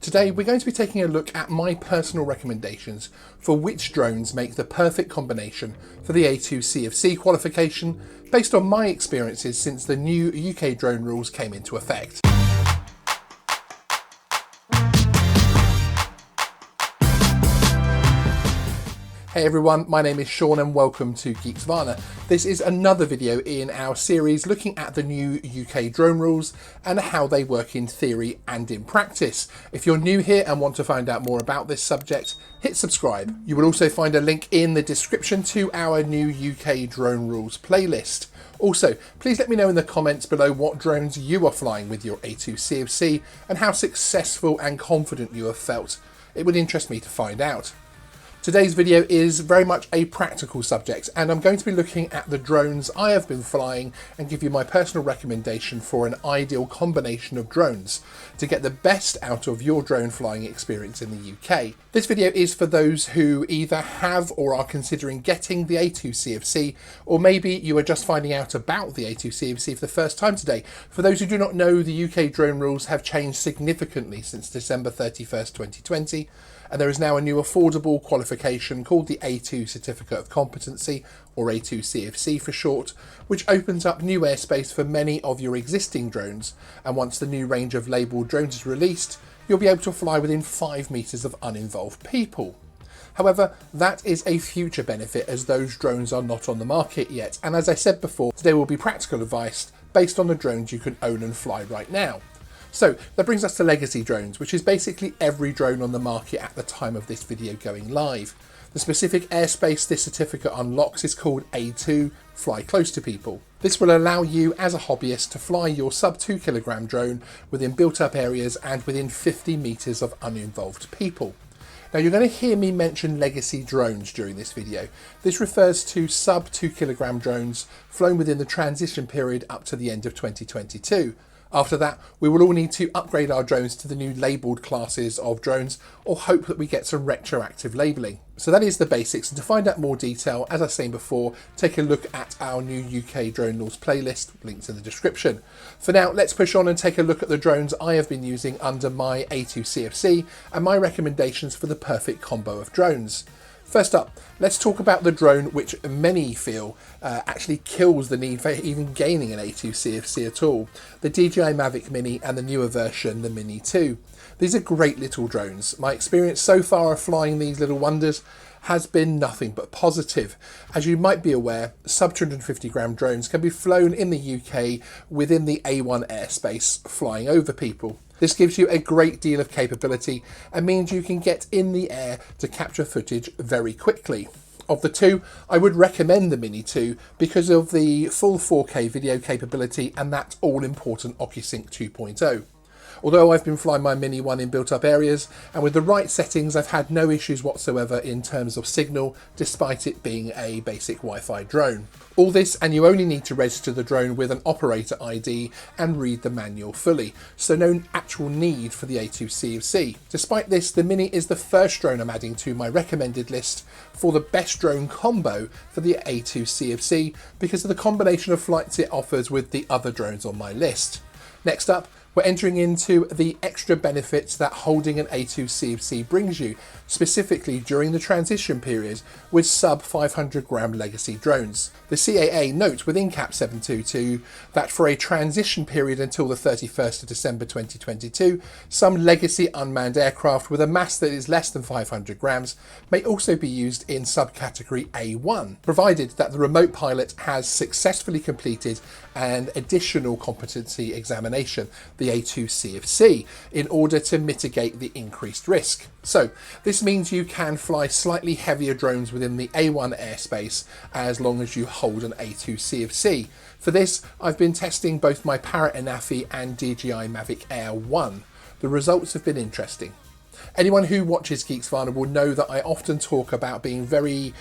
Today we're going to be taking a look at my personal recommendations for which drones make the perfect combination for the A2 CofC qualification based on my experiences since the new UK drone rules came into effect. Hey everyone, my name is Sean and welcome to Geeksvana. This is another video in our series looking at the new UK drone rules and how they work in theory and in practice. If you're new here and want to find out more about this subject, hit subscribe. You will also find a link in the description to our new UK drone rules playlist. Also, please let me know in the comments below what drones you are flying with your A2 CofC and how successful and confident you have felt. It would interest me to find out. Today's video is very much a practical subject and I'm going to be looking at the drones I have been flying and give you my personal recommendation for an ideal combination of drones to get the best out of your drone flying experience in the UK. This video is for those who either have or are considering getting the A2 CofC, or maybe you are just finding out about the A2 CofC for the first time today. For those who do not know, the UK drone rules have changed significantly since December 31st, 2020. And there is now a new affordable qualification called the A2 Certificate of Competency, or A2 CofC for short, which opens up new airspace for many of your existing drones. And once the new range of labelled drones is released, you'll be able to fly within 5 metres of uninvolved people. However, that is a future benefit as those drones are not on the market yet. And as I said before, today will be practical advice based on the drones you can own and fly right now. So that brings us to legacy drones, which is basically every drone on the market at the time of this video going live. The specific airspace this certificate unlocks is called A2, Fly Close to People. This will allow you as a hobbyist to fly your sub 2 kilogram drone within built up areas and within 50 metres of uninvolved people. Now you're going to hear me mention legacy drones during this video. This refers to sub 2 kilogram drones flown within the transition period up to the end of 2022. After that, we will all need to upgrade our drones to the new labelled classes of drones or hope that we get some retroactive labelling. So that is the basics, and to find out more detail, as I was saying before, take a look at our new UK drone laws playlist, linked in the description. For now, let's push on and take a look at the drones I have been using under my A2 CofC and my recommendations for the perfect combo of drones. First up, let's talk about the drone which many feel actually kills the need for even gaining an A2 CofC at all, the DJI Mavic Mini and the newer version, the Mini 2. These are great little drones. My experience so far of flying these little wonders has been nothing but positive. As you might be aware, sub 250 gram drones can be flown in the UK within the A1 airspace, flying over people. This gives you a great deal of capability and means you can get in the air to capture footage very quickly. Of the two, I would recommend the Mini 2 because of the full 4K video capability and that all-important OcuSync 2.0. Although I've been flying my Mini 1 in built-up areas, and with the right settings I've had no issues whatsoever in terms of signal, despite it being a basic Wi-Fi drone. All this, and you only need to register the drone with an operator ID and read the manual fully, so no actual need for the A2 CofC. Despite this, the Mini is the first drone I'm adding to my recommended list for the best drone combo for the A2 CofC because of the combination of flights it offers with the other drones on my list. Next up, we're entering into the extra benefits that holding an A2 CofC brings you, specifically during the transition period with sub 500 gram legacy drones. The CAA notes within CAP 722 that for a transition period until the 31st of December 2022, some legacy unmanned aircraft with a mass that is less than 500 grams may also be used in subcategory A1, provided that the remote pilot has successfully completed an additional competency examination, the A2 CofC, in order to mitigate the increased risk. So this means you can fly slightly heavier drones within the A1 airspace as long as you hold an A2 CofC. For this, I've been testing both my Parrot Anafi and DJI Mavic Air 1. The results have been interesting. Anyone who watches Geeksvana will know that I often talk about being very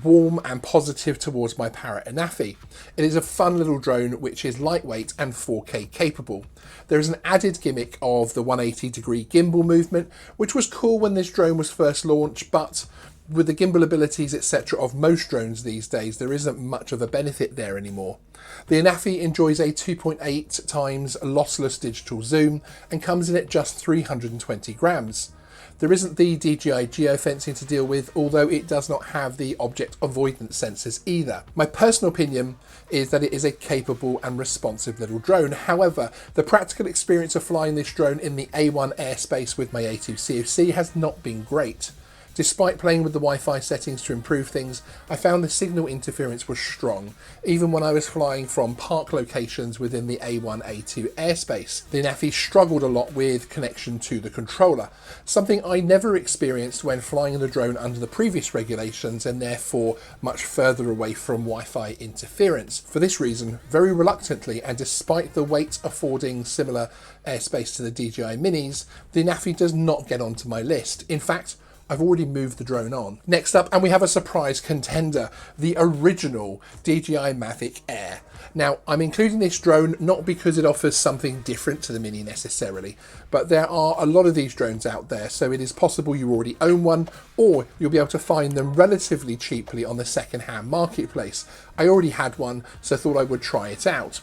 warm and positive towards my Parrot Anafi. It is a fun little drone which is lightweight and 4K capable. There is an added gimmick of the 180-degree gimbal movement, which was cool when this drone was first launched, but With the gimbal abilities, etc. of most drones these days, there isn't much of a benefit there anymore. The Anafi enjoys a 2.8 times lossless digital zoom and comes in at just 320 grams. There isn't the DJI geofencing to deal with, although it does not have the object avoidance sensors either. My personal opinion is that it is a capable and responsive little drone. However, the practical experience of flying this drone in the A1 airspace with my A2 CofC has not been great. Despite playing with the Wi-Fi settings to improve things, I found the signal interference was strong, even when I was flying from park locations within the A1 A2 airspace. The Anafi struggled a lot with connection to the controller, something I never experienced when flying the drone under the previous regulations and therefore much further away from Wi-Fi interference. For this reason, very reluctantly, and despite the weight affording similar airspace to the DJI Minis, the Anafi does not get onto my list. In fact, I've already moved the drone on. Next up, and we have a surprise contender, the original DJI Mavic Air. Now, I'm including this drone not because it offers something different to the Mini necessarily, but there are a lot of these drones out there, so it is possible you already own one, or you'll be able to find them relatively cheaply on the second-hand marketplace. I already had one, so I thought I would try it out.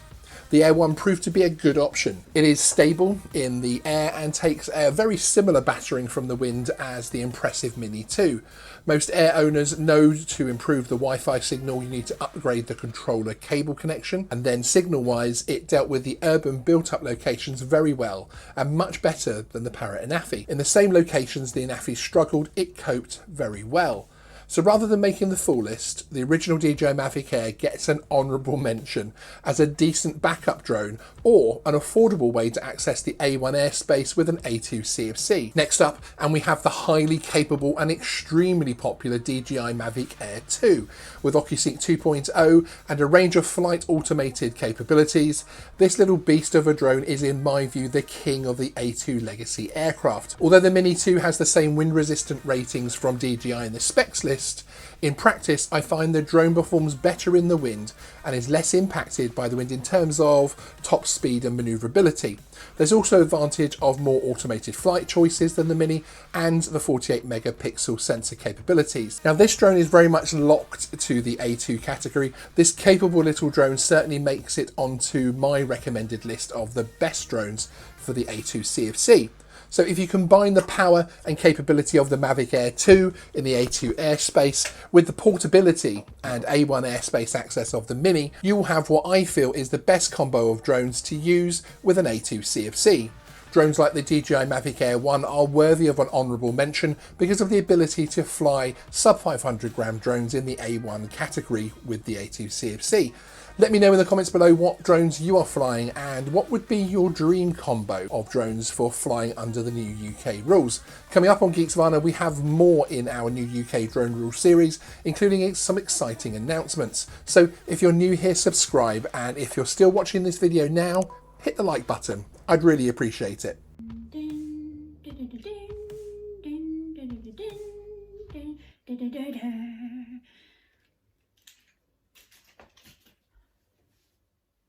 The Air 1 proved to be a good option. It is stable in the air and takes a very similar battering from the wind as the impressive Mini 2. Most Air owners know to improve the Wi-Fi signal, you need to upgrade the controller cable connection, and then signal-wise, it dealt with the urban built-up locations very well, and much better than the Parrot Anafi. In the same locations the Anafi struggled, it coped very well. So rather than making the full list, the original DJI Mavic Air gets an honourable mention as a decent backup drone or an affordable way to access the A1 airspace with an A2 CofC. Next up, and we have the highly capable and extremely popular DJI Mavic Air 2 with OcuSync 2.0 and a range of flight automated capabilities. This little beast of a drone is in my view the king of the A2 legacy aircraft. Although the Mini 2 has the same wind resistant ratings from DJI in the specs list, in practice, I find the drone performs better in the wind and is less impacted by the wind in terms of top speed and manoeuvrability. There's also advantage of more automated flight choices than the Mini and the 48 megapixel sensor capabilities. Now this drone is very much locked to the A2 category. This capable little drone certainly makes it onto my recommended list of the best drones for the A2 CofC. So if you combine the power and capability of the Mavic Air 2 in the A2 airspace with the portability and A1 airspace access of the Mini, you will have what I feel is the best combo of drones to use with an A2 CofC. Drones like the DJI Mavic Air 1 are worthy of an honourable mention because of the ability to fly sub 500 gram drones in the A1 category with the A2 CofC. Let me know in the comments below what drones you are flying and what would be your dream combo of drones for flying under the new UK rules. Coming up on Geeksvana, we have more in our new UK drone rule series, including some exciting announcements. So if you're new here, subscribe, and if you're still watching this video now, hit the like button. I'd really appreciate it.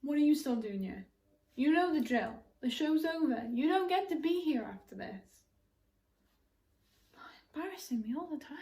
What are you still doing here? You know the drill. The show's over. You don't get to be here after this. Embarrassing me all the time.